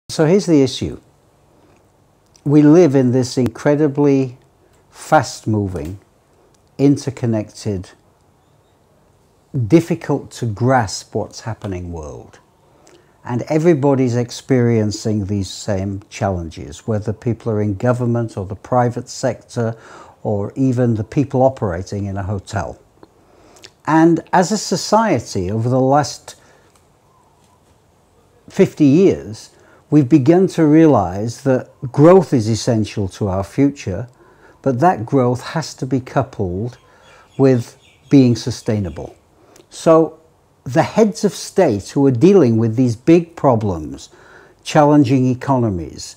So here's the issue. We live in this incredibly fast-moving, interconnected, difficult to grasp what's happening world. And everybody's experiencing these same challenges, whether people are in government or the private sector or even the people operating in a hotel. And as a society, over the last 50 years, we've begun to realize that growth is essential to our future, but that growth has to be coupled with being sustainable. So the heads of state who are dealing with these big problems, challenging economies,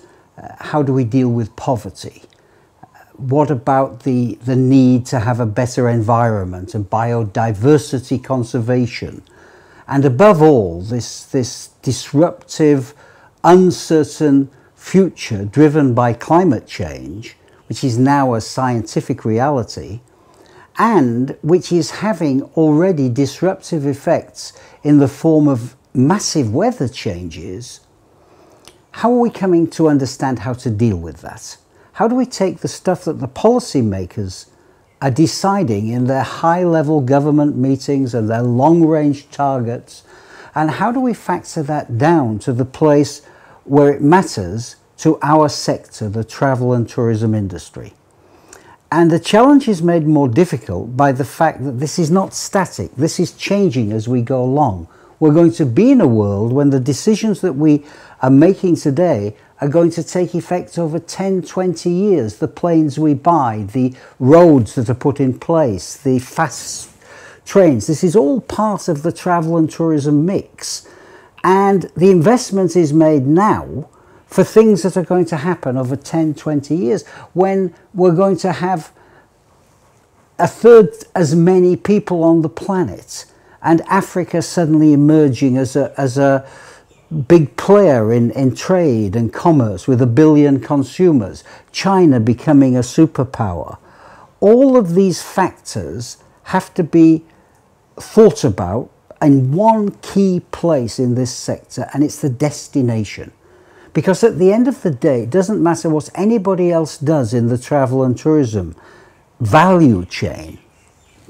how do we deal with poverty? What about the need to have a better environment and biodiversity conservation? And above all, this disruptive, uncertain future driven by climate change, which is now a scientific reality, and which is having already disruptive effects in the form of massive weather changes. How are we coming to understand how to deal with that? How do we take the stuff that the policymakers are deciding in their high-level government meetings and their long-range targets, and how do we factor that down to the place where it matters to our sector, the travel and tourism industry? And the challenge is made more difficult by the fact that this is not static. This is changing as we go along. We're going to be in a world when the decisions that we are making today are going to take effect over 10, 20 years. The planes we buy, the roads that are put in place, the fast trains. This is all part of the travel and tourism mix. And the investment is made now for things that are going to happen over 10, 20 years, when we're going to have a third as many people on the planet, and Africa suddenly emerging as a big player in trade and commerce with 1 billion consumers, China becoming a superpower. All of these factors have to be thought about in one key place in this sector, and it's the destination. Because at the end of the day, it doesn't matter what anybody else does in the travel and tourism value chain,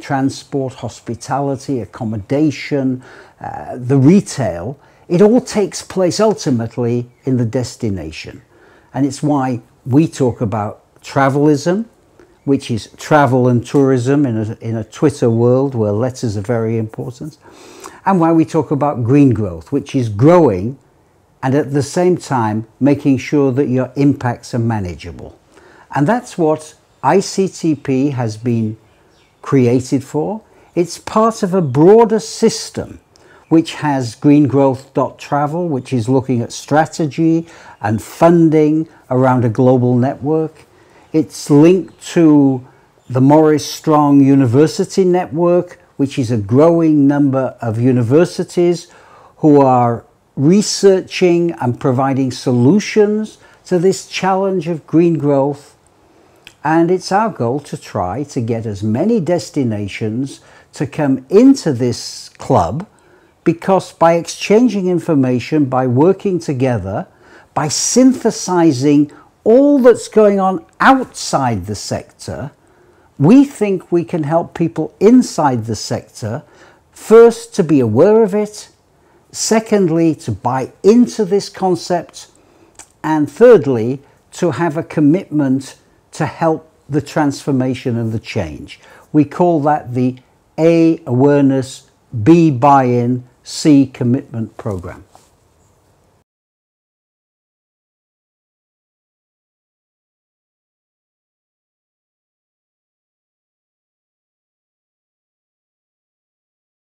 transport, hospitality, accommodation, the retail, it all takes place ultimately in the destination. And it's why we talk about travelism, which is travel and tourism in a Twitter world where letters are very important, and why we talk about green growth, which is growing and at the same time making sure that your impacts are manageable. And that's what ICTP has been created for. It's part of a broader system which has greengrowth.travel, which is looking at strategy and funding around a global network. It's linked to the Maurice Strong University Network, which is a growing number of universities who are researching and providing solutions to this challenge of green growth. And it's our goal to try to get as many destinations to come into this club, because by exchanging information, by working together, by synthesizing all that's going on outside the sector, we think we can help people inside the sector, first to be aware of it, secondly to buy into this concept, and thirdly to have a commitment to help the transformation and the change. We call that the A, awareness, B, buy-in, C, commitment program.